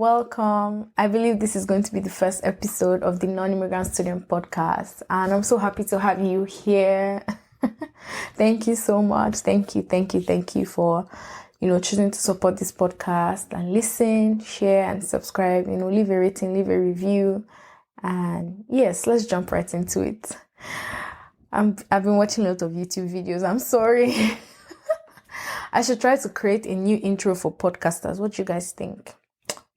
welcome. I believe this is going to be the first episode of the Non-Immigrant Student podcast, and I'm so happy to have you here. Thank you so much. Thank you for, choosing to support this podcast and listen, share, and subscribe. Leave a rating, leave a review, and yes, let's jump right into it. I've been watching a lot of YouTube videos. I'm sorry. I should try to create a new intro for podcasters. What do you guys think?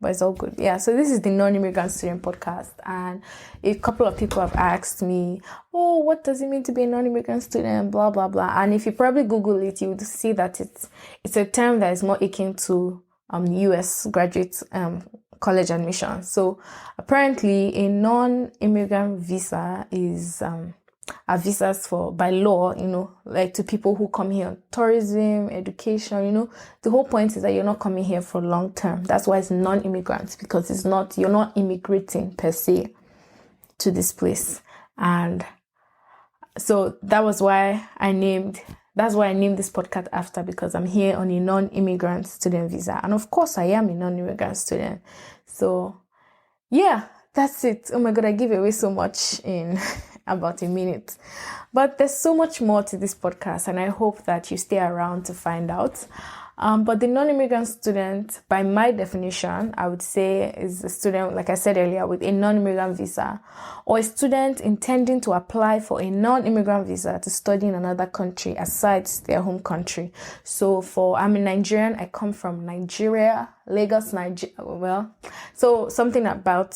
But it's all good. Yeah, so this is the Non-Immigrant Student podcast, and a couple of people have asked me, oh, what does it mean to be a non-immigrant student, blah, blah, blah. And if you probably Google it, you would see that it's a term that is more akin to US graduate college admission. So apparently a non-immigrant visa is are visas for, by law, like to people who come here on tourism, education, the whole point is that you're not coming here for long term. That's why it's non-immigrants, because you're not immigrating per se to this place. And so that's why I named this podcast after, because I'm here on a non-immigrant student visa. And of course I am a non-immigrant student. So yeah, that's it. Oh my God, I give away so much in about a minute. But there's so much more to this podcast, and I hope that you stay around to find out. But the non-immigrant student, by my definition, I would say is a student, like I said earlier, with a non-immigrant visa, or a student intending to apply for a non-immigrant visa to study in another country aside their home country. So I'm a Nigerian. I come from Nigeria, Lagos, Nigeria. Well, so something about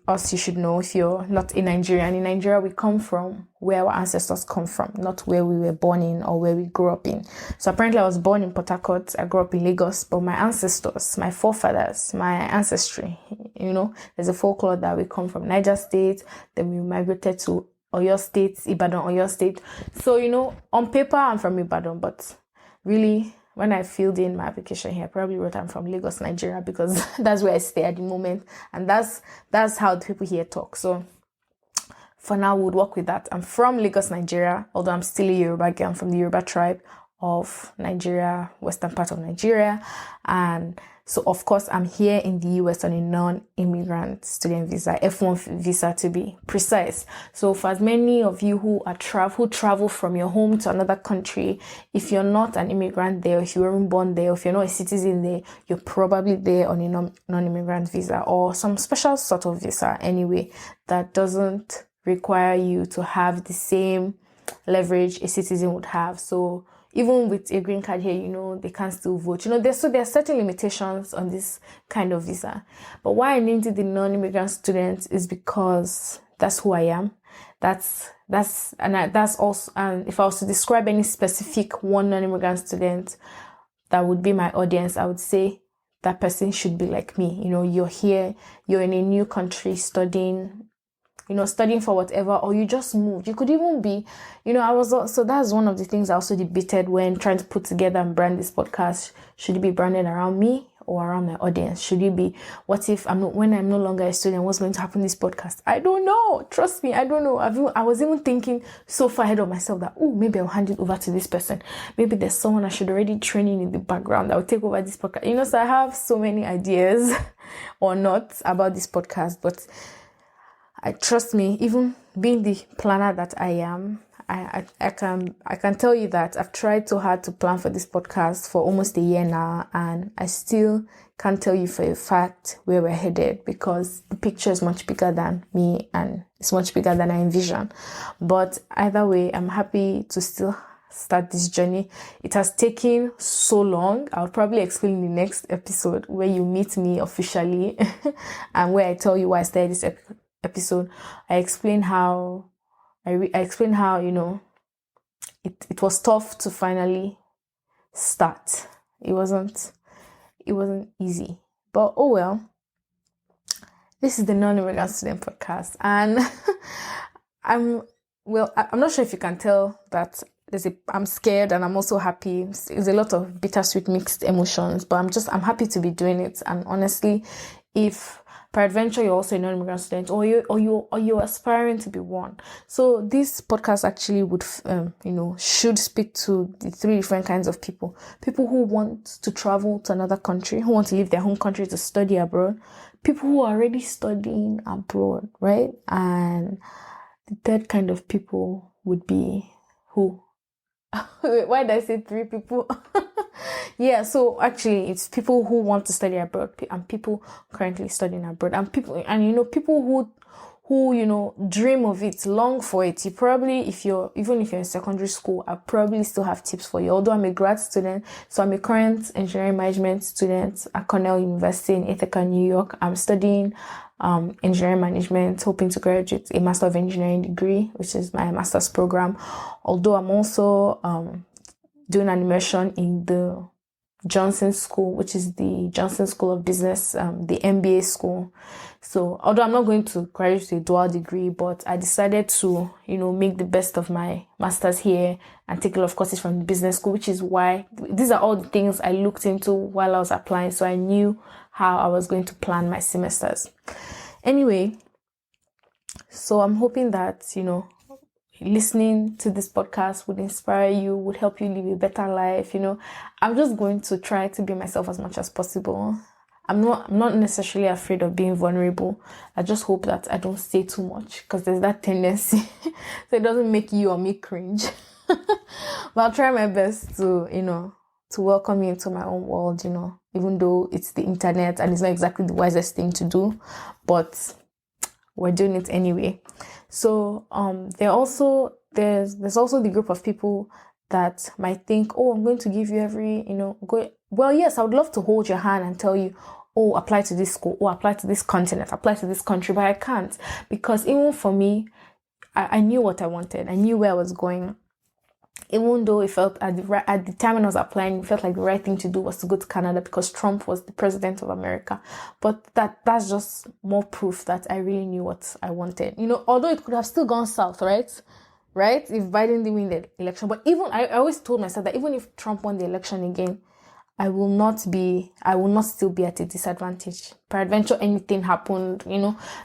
us you should know if you're not a Nigerian. In Nigeria, we come from where our ancestors come from, not where we were born in or where we grew up in. So apparently I was born in Port Harcourt. I grew up in Lagos, but my ancestors, my forefathers, my ancestry, there's a folklore that we come from Niger State, then we migrated to Oyo State, Ibadan, Oyo State. So, on paper, I'm from Ibadan, but really, when I filled in my application here, I probably wrote I'm from Lagos, Nigeria, because that's where I stay at the moment. And that's how the people here talk. So for now, we'll work with that. I'm from Lagos, Nigeria, although I'm still a Yoruba girl. I'm from the Yoruba tribe of Nigeria, western part of Nigeria. And so, of course, I'm here in the US on a non-immigrant student visa, F1 visa to be precise. So for as many of you who travel from your home to another country, if you're not an immigrant there, if you weren't born there, if you're not a citizen there, you're probably there on a non-immigrant visa, or some special sort of visa anyway, that doesn't require you to have the same leverage a citizen would have. So even with a green card here, they can still vote. There are certain limitations on this kind of visa. But why I named it the non-immigrant student is because that's who I am. That's also, and if I was to describe any specific one non-immigrant student that would be my audience, I would say that person should be like me. You're here, you're in a new country studying for whatever, or you just moved. You could even be, so that's one of the things I also debated when trying to put together and brand this podcast. Should it be branded around me or around my audience? Should it be, when I'm no longer a student, what's going to happen in this podcast? I don't know. Trust me, I don't know. I was even thinking so far ahead of myself that, maybe I'll hand it over to this person. Maybe there's someone I should already train in the background that will take over this podcast. So I have so many ideas or not about this podcast, but trust me, even being the planner that I am, I can tell you that I've tried so hard to plan for this podcast for almost a year now, and I still can't tell you for a fact where we're headed, because the picture is much bigger than me and it's much bigger than I envision. But either way, I'm happy to still start this journey. It has taken so long. I'll probably explain in the next episode where you meet me officially and where I tell you why I started this episode. I explain how it was tough to finally start. It wasn't easy, but oh well. This is the Non-Immigrant Student podcast, and I'm not sure if you can tell that I'm scared and I'm also happy. It's a lot of bittersweet mixed emotions, but I'm happy to be doing it. And honestly, if peradventure you're also a non-immigrant student, or you're aspiring to be one, so this podcast actually would should speak to the three different kinds of people who want to travel to another country, who want to leave their home country to study abroad, people who are already studying abroad, right? And the third kind of people would be who? Why did I say three people? Yeah, so actually it's people who want to study abroad and people currently studying abroad and people, and people who dream of it, long for it. You probably, even if you're in secondary school, I probably still have tips for you. Although I'm a grad student, so I'm a current engineering management student at Cornell University in Ithaca, New York. I'm studying engineering management, hoping to graduate a Master of Engineering degree, which is my master's program. Although I'm also doing an immersion in the Johnson School, which is the Johnson School of Business, the MBA school. So although I'm not going to graduate with a dual degree, but I decided to, make the best of my master's here and take a lot of courses from the business school, which is why these are all the things I looked into while I was applying. So I knew how I was going to plan my semesters. Anyway, so I'm hoping that, listening to this podcast would inspire you, would help you live a better life. I'm just going to try to be myself as much as possible. I'm not necessarily afraid of being vulnerable. I just hope that I don't say too much, because there's that tendency so it doesn't make you or me cringe. But I'll try my best to, to welcome you into my own world, even though it's the internet and it's not exactly the wisest thing to do, but we're doing it anyway. So there's also the group of people that might think, oh, I'm going to give you every, well, yes, I would love to hold your hand and tell you, oh, apply to this school, or apply to this continent, apply to this country, but I can't, because even for me, I knew what I wanted. I knew where I was going. Even though it felt at the time when I was applying, it felt like the right thing to do was to go to Canada because Trump was the president of America. But that's just more proof that I really knew what I wanted. Although it could have still gone south, right? If Biden didn't win the election. But even I always told myself that even if Trump won the election again, I will not still be at a disadvantage. Peradventure anything happened,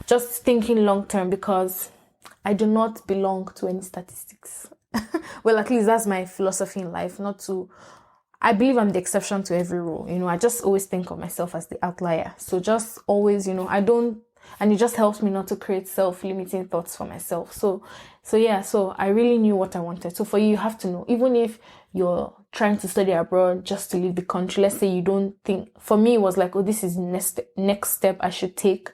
just thinking long term, because I do not belong to any statistics. Well, at least that's my philosophy in life, I believe I'm the exception to every rule. I just always think of myself as the outlier. So just always, and it just helps me not to create self-limiting thoughts for myself. So I really knew what I wanted. So for you have to know, even if you're trying to study abroad just to leave the country, let's say you don't think, for me it was like, oh, this is next step I should take,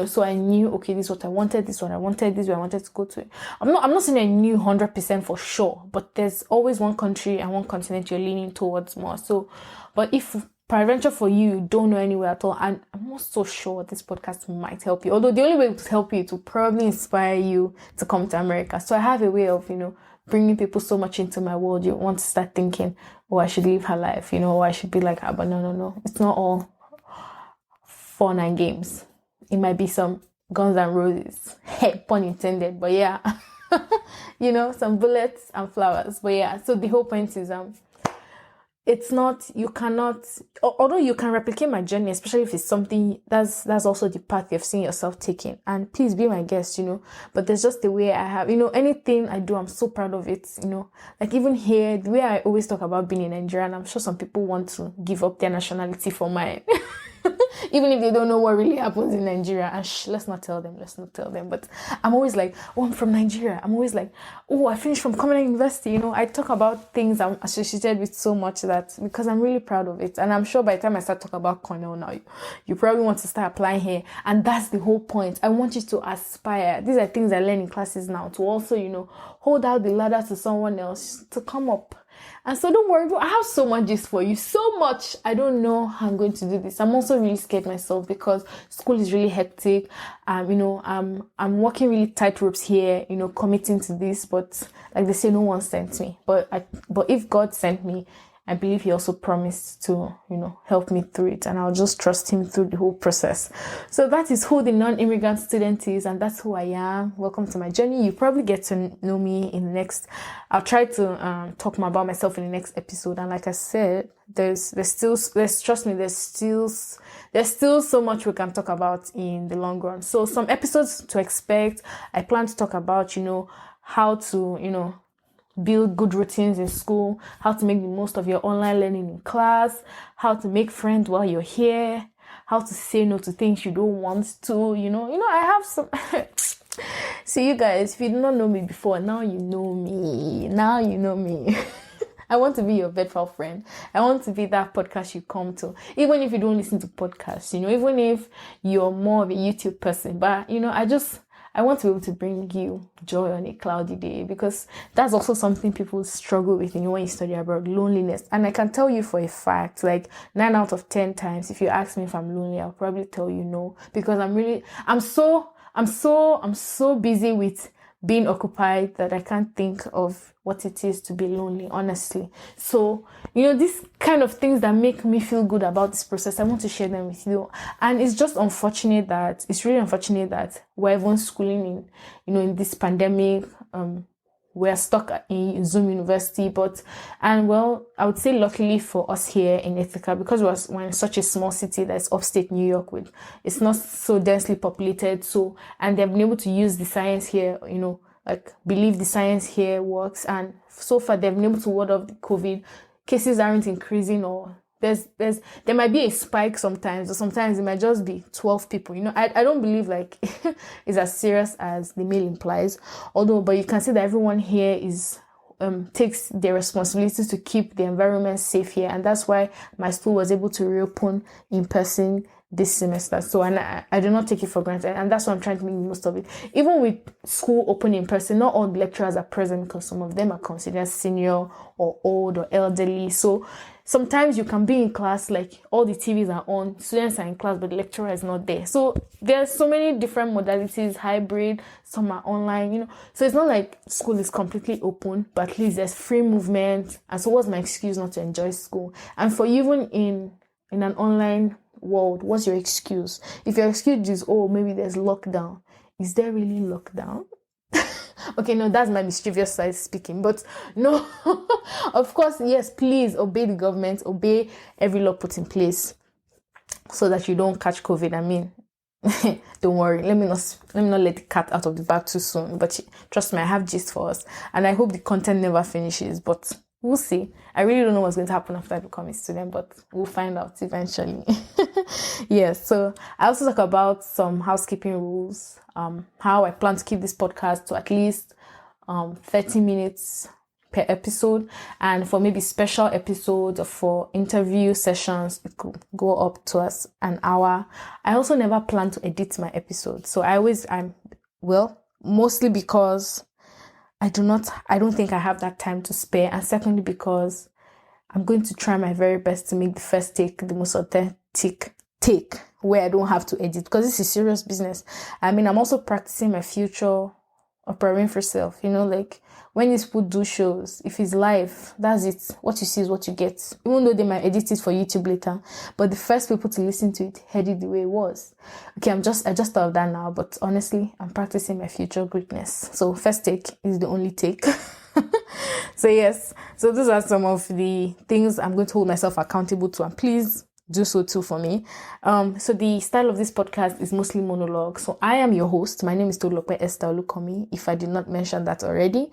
so I knew, okay, this is what I wanted, this is what I wanted, this is where I wanted to go to. I'm not saying I knew 100% for sure, but there's always one country and one continent you're leaning towards more. So, but if peradventure for you don't know anywhere at all, and I'm not so sure this podcast might help you, although the only way to help you to probably inspire you to come to America. So I have a way of, bringing people so much into my world. You want to start thinking, oh, I should live her life, or I should be like her. But no, it's not all fun and games. It might be some Guns and Roses, hey, pun intended, but yeah. Some bullets and flowers, but yeah. So the whole point is it's not, you cannot, although you can replicate my journey, especially if it's something that's also the path you've seen yourself taking, and please be my guest, but there's just the way I have, anything I do, I'm so proud of it, like even here, the way I always talk about being in Nigeria, and I'm sure some people want to give up their nationality for mine. Even if they don't know what really happens in Nigeria. And let's not tell them. But I'm always like, oh, I'm from Nigeria. I'm always like, oh, I finished from Cornell University. I talk about things I'm associated with so much that, because I'm really proud of it. And I'm sure by the time I start talking about Cornell now, you probably want to start applying here. And that's the whole point. I want you to aspire. These are things I learn in classes now, to also, hold out the ladder to someone else to come up. And so don't worry, I have so much just for you. So much. I don't know how I'm going to do this. I'm also really scared myself because school is really hectic. I'm working really tight ropes here, committing to this. But like they say, no one sent me. But if God sent me, I believe he also promised to, help me through it. And I'll just trust him through the whole process. So that is who the non-immigrant student is. And that's who I am. Welcome to my journey. You probably get to know me in the next, I'll try to talk more about myself in the next episode. And like I said, there's still so much we can talk about in the long run. So some episodes to expect. I plan to talk about, how to, build good routines in school, how to make the most of your online learning in class, how to make friends while you're here, how to say no to things you don't want to, I have some. See, you guys, if you did not know me before, now you know me. I want to be your bedfile friend. I want to be that podcast you come to. Even if you don't listen to podcasts, even if you're more of a YouTube person. But, I want to be able to bring you joy on a cloudy day, because that's also something people struggle with, when you study abroad, loneliness. And I can tell you for a fact, like 9 out of 10 times, if you ask me if I'm lonely, I'll probably tell you no, because I'm so busy with being occupied that I can't think of what it is to be lonely, honestly. So, these kind of things that make me feel good about this process, I want to share them with you. And it's really unfortunate that we're even schooling in this pandemic. We're stuck in Zoom university, I would say luckily for us here in Ithaca, because we're in such a small city that's upstate New York, it's not so densely populated. So, and they've been able to use the science here, believe the science here works. And so far they've been able to ward off the COVID. Cases aren't increasing, or there might be a spike sometimes, or sometimes it might just be 12 people. I don't believe it's as serious as the mail implies. But you can see that everyone here takes their responsibilities to keep the environment safe here, and that's why my school was able to reopen in person this semester. So, and I do not take it for granted, and that's why I'm trying to make the most of it. Even with school open in person, not all the lecturers are present, because some of them are considered senior or old or elderly. So sometimes you can be in class, like all the TVs are on, students are in class, but the lecturer is not there. So there's so many different modalities, hybrid, some are online, So it's not like school is completely open, but at least there's free movement. And so what's my excuse not to enjoy school? And for even in an online world, what's your excuse? If your excuse is, maybe there's lockdown, is there really lockdown? Okay, no, that's my mischievous side speaking, but no, of course, yes, please obey the government, obey every law put in place so that you don't catch COVID. I mean, don't worry, let me not let the cat out of the bag too soon, but trust me, I have gist for us, and I hope the content never finishes, but we'll see. I really don't know what's going to happen after I become a student, but we'll find out eventually. Yes, so I also talk about some housekeeping rules, how I plan to keep this podcast to at least 30 minutes per episode, and for maybe special episodes or for interview sessions, it could go up to us an hour. I also never plan to edit my episodes, so mostly because I don't think I have that time to spare, and secondly because I'm going to try my very best to make the first take the most authentic take, where I don't have to edit, because this is serious business. I mean, I'm also practicing my future operating for self, when these people do shows, if it's live, that's it. What you see is what you get, even though they might edit it for YouTube later, but the first people to listen to it heard it the way it was. Okay, I just thought of that now, but honestly, I'm practicing my future greatness. So first take is the only take. So yes, so those are some of the things I'm going to hold myself accountable to, and please do so too for me. So the style of this podcast is mostly monologue. So I am your host. My name is Tolu, if I did not mention that already.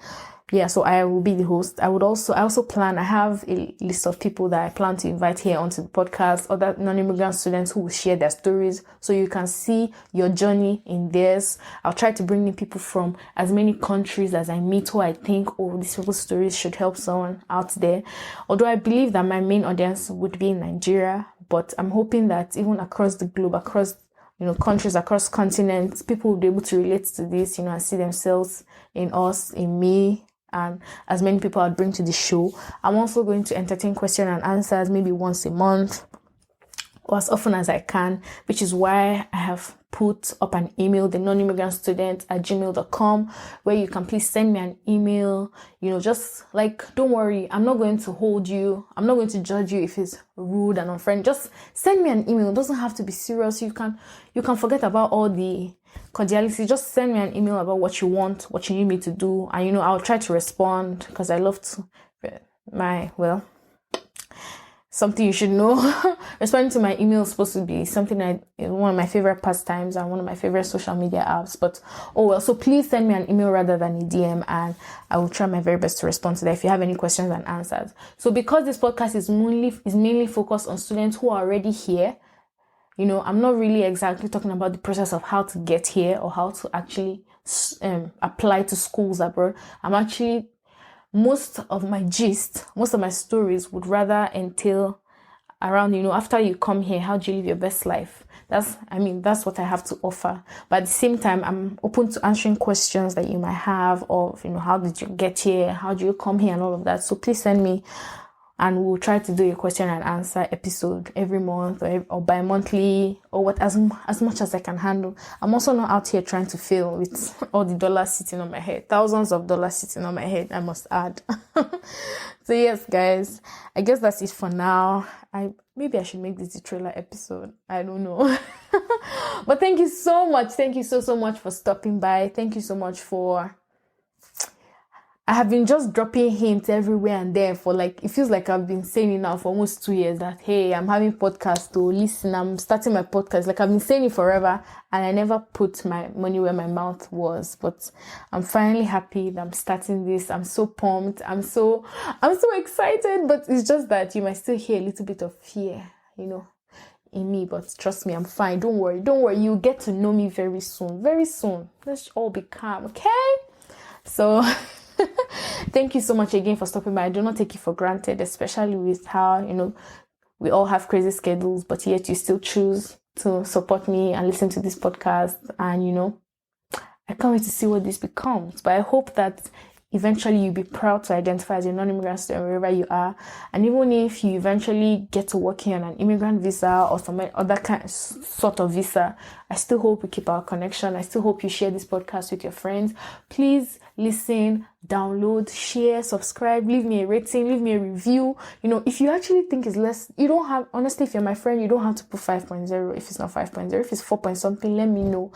Yeah, so I will be the host. I have a list of people that I plan to invite here onto the podcast, other non-immigrant students who will share their stories, so you can see your journey in theirs. I'll try to bring in people from as many countries as I meet, who I think, these people's stories should help someone out there. Although I believe that my main audience would be in Nigeria, but I'm hoping that even across the globe, across countries, across continents, people will be able to relate to this, and see themselves in us, in me, and as many people I'd bring to the show. I'm also going to entertain question and answers maybe once a month, or as often as I can, which is why I have put up an email, the non-immigrant student at gmail.com, where you can please send me an email. Just don't worry, I'm not going to hold you, I'm not going to judge you if it's rude and unfriendly. Just send me an email. It doesn't have to be serious. You can forget about all the cordiality. Just send me an email about what you want, what you need me to do, and I'll try to respond, because I love to something you should know. Responding to my email is supposed to be something one of my favorite pastimes and one of my favorite social media apps. But so please send me an email rather than a DM, and I will try my very best to respond to that if you have any questions and answers. So because this podcast is mainly focused on students who are already here, I'm not really exactly talking about the process of how to get here or how to actually apply to schools abroad. I'm actually, most of my stories would rather entail around, after you come here, how do you live your best life? That's what I have to offer. But at the same time, I'm open to answering questions that you might have of, how did you get here? How do you come here and all of that? So please send me, and we'll try to do a question and answer episode every month or bi-monthly or as much as I can handle. I'm also not out here trying to fail with all the dollars sitting on my head. Thousands of dollars sitting on my head, I must add. So yes, guys, I guess that's it for now. Maybe I should make this a trailer episode. I don't know. But thank you so much. Thank you so much for stopping by. Thank you so much I have been just dropping hints everywhere and there for it feels like I've been saying it now for almost 2 years that, hey, I'm having podcasts to listen. I'm starting my podcast. I've been saying it forever and I never put my money where my mouth was. But I'm finally happy that I'm starting this. I'm so pumped. I'm so excited. But it's just that you might still hear a little bit of fear, in me. But trust me, I'm fine. Don't worry. You'll get to know me very soon. Very soon. Let's all be calm, okay? So... Thank you so much again for stopping by. I do not take it for granted, especially with how, we all have crazy schedules, but yet you still choose to support me and listen to this podcast. And, I can't wait to see what this becomes. But I hope that eventually you'll be proud to identify as a non-immigrant student wherever you are. And even if you eventually get to work here on an immigrant visa or some other sort of visa, I still hope we keep our connection. I still hope you share this podcast with your friends. Please listen, download, share, subscribe, leave me a rating, leave me a review. If you actually think it's less, honestly, if you're my friend, you don't have to put 5.0 if it's not 5.0. If it's 4 point something, let me know.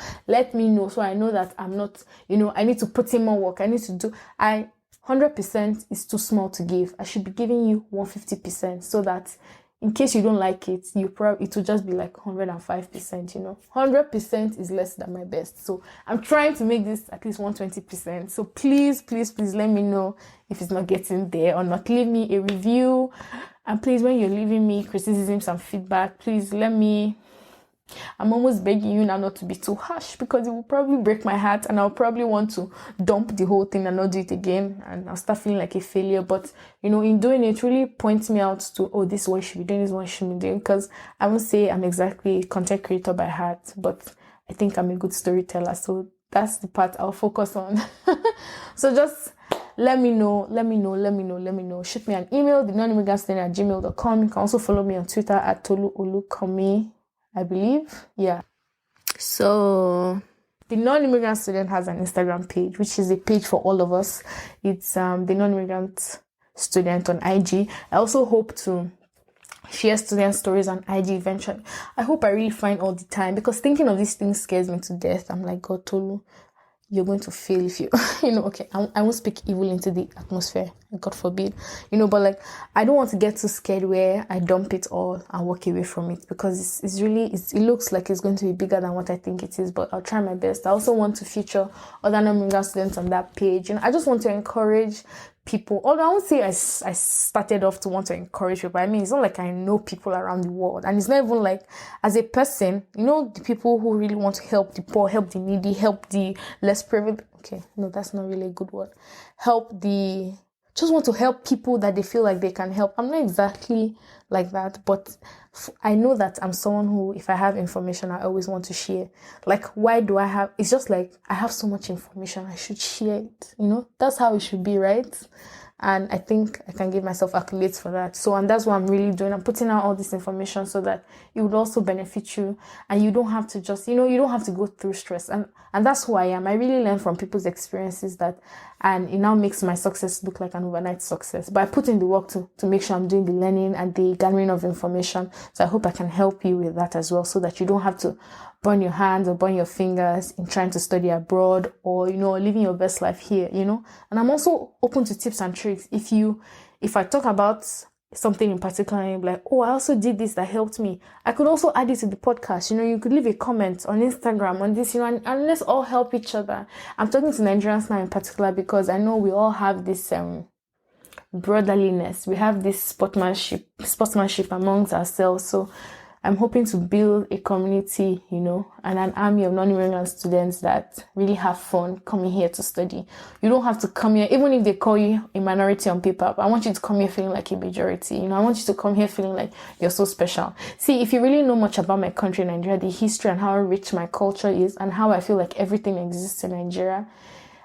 So I know that I'm not, I need to put in more work. 100% is too small to give. I should be giving you 150% so that in case you don't like it, it will just be 105%, 100% is less than my best. So I'm trying to make this at least 120%. So please let me know if it's not getting there or not. Leave me a review. And please, when you're leaving me criticisms and feedback, please I'm almost begging you now not to be too harsh, because it will probably break my heart and I'll probably want to dump the whole thing and not do it again, and I'll start feeling like a failure. But in doing it, really points me out to, this is what you should be doing, this is what you should be doing. Because I won't say I'm exactly a content creator by heart, but I think I'm a good storyteller, so that's the part I'll focus on. So just let me know. Shoot me an email, non-immigrantstudent@gmail.com. You can also follow me on Twitter at Tolu Olukomi, I believe. Yeah. So the Non-Immigrant Student has an Instagram page, which is a page for all of us. It's the Non-Immigrant Student on IG. I also hope to share student stories on IG eventually. I hope I really find all the time, because thinking of these things scares me to death. I'm like, God, Tolu, you're going to fail if you, okay, I won't speak evil into the atmosphere, God forbid, but I don't want to get too scared where I dump it all and walk away from it, because it looks like it's going to be bigger than what I think it is, but I'll try my best. I also want to feature other non-immigrant students on that page. I just want to encourage people, although I won't say I started off to want to encourage people. It's not like I know people around the world, and it's not even like, as a person, the people who really want to help the poor, help the needy, help the less privileged. Okay, no, that's not really a good word. Just want to help people that they feel like they can help. I'm not exactly like that, but I know that I'm someone who, if I have information, I always want to share. Why do I have, it's just I have so much information, I should share it. That's how it should be, right? And I think I can give myself accolades for that. And that's what I'm really doing. I'm putting out all this information so that it would also benefit you. And you don't have to just, you don't have to go through stress. And that's who I am. I really learn from people's experiences and it now makes my success look like an overnight success. But I put in the work to make sure I'm doing the learning and the gathering of information. So I hope I can help you with that as well, so that you don't have to burn your hands or burn your fingers in trying to study abroad, or, living your best life here, And I'm also open to tips and tricks. If I talk about something in particular and you're like, I also did this that helped me, I could also add it to the podcast. You could leave a comment on Instagram on this, and let's all help each other. I'm talking to Nigerians now in particular, because I know we all have this brotherliness. We have this sportsmanship amongst ourselves. So I'm hoping to build a community, and an army of non-immigrant students that really have fun coming here to study. You don't have to come here, even if they call you a minority on paper, but I want you to come here feeling like a majority. I want you to come here feeling like you're so special. See, if you really know much about my country, Nigeria, the history and how rich my culture is and how I feel like everything exists in Nigeria,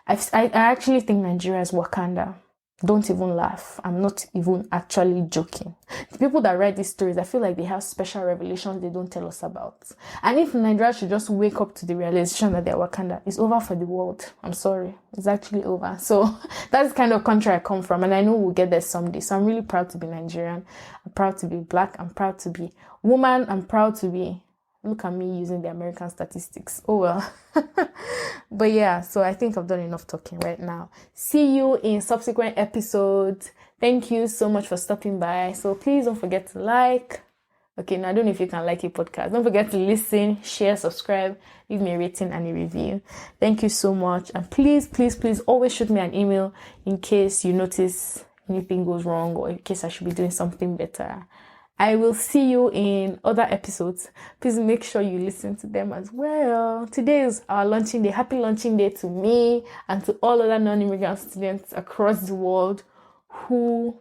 I actually think Nigeria is Wakanda. Don't even laugh. I'm not even actually joking. The people that write these stories, I feel like they have special revelations they don't tell us about. And if Nigeria should just wake up to the realization that they're Wakanda, it's over for the world. I'm sorry. It's actually over. So that's the kind of country I come from, and I know we'll get there someday. So I'm really proud to be Nigerian. I'm proud to be Black. I'm proud to be woman. I'm proud to be... Look at me using the American statistics. Oh well. But yeah, so I think I've done enough talking right now. See you in subsequent episodes. Thank you so much for stopping by. So please don't forget to like. Okay, now I don't know if you can like a podcast. Don't forget to listen, share, subscribe, leave me a rating and a review. Thank you so much. And please, please, please always shoot me an email in case you notice anything goes wrong or in case I should be doing something better. I will see you in other episodes. Please make sure you listen to them as well. Today is our launching day. Happy launching day to me and to all other non-immigrant students across the world who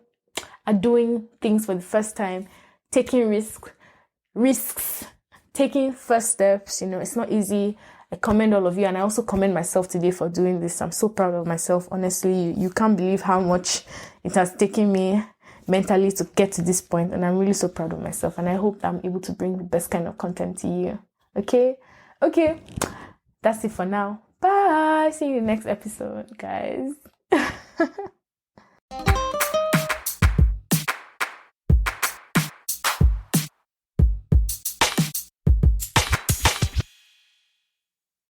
are doing things for the first time, taking risks, taking first steps. It's not easy. I commend all of you, and I also commend myself today for doing this. I'm so proud of myself. Honestly, you can't believe how much it has taken me mentally to get to this point, and I'm really so proud of myself, and I hope that I'm able to bring the best kind of content to you. Okay, that's it for now. Bye. See you in the next episode, guys.